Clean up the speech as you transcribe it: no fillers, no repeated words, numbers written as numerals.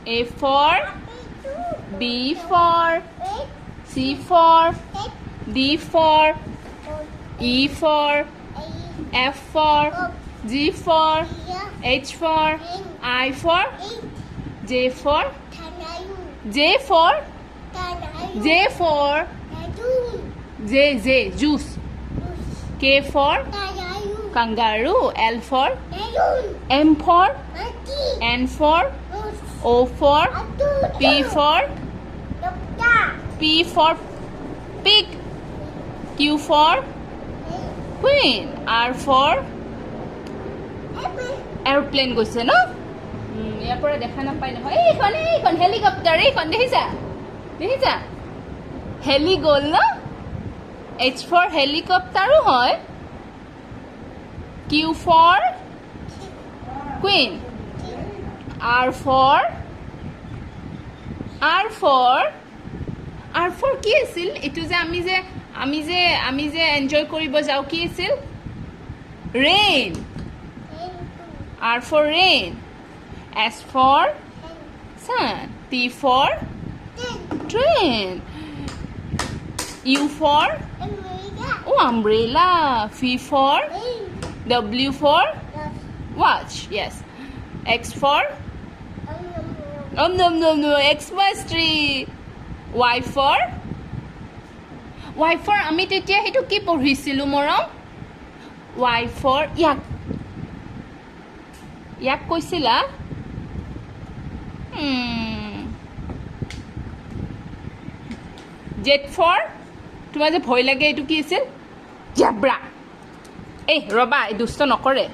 A for B for C for D for E for F for G for H for I for J for J for juice. K for kangaroo. L for M for N for O for P for pig. Q for queen. R for airplane গৈছে ন ইয়াৰ পৰা দেখা নাপায় নহয় এইখন helicopter এইখন দেখিছা হেলি গ'ল ন H for হেলিকপ্টাৰো হয় Q for queen. R for কি আছিল এটো যে আমি যে এনজয় কৰিব যাও কি আছিল rain. R for rain. S for sun. T for train. U for umbrella. V for W for watch. Yes. X for no. Xmas tree. Y for আমি তেতিয়া হেতু কি পঢ়িছিলো মৰম Y for ইয়াক কৈছিলা Z for তোমাৰ যে ভয় লাগে এটো কি আছিল জেব্ৰা এই ৰবা এই দুষ্ট নকৰে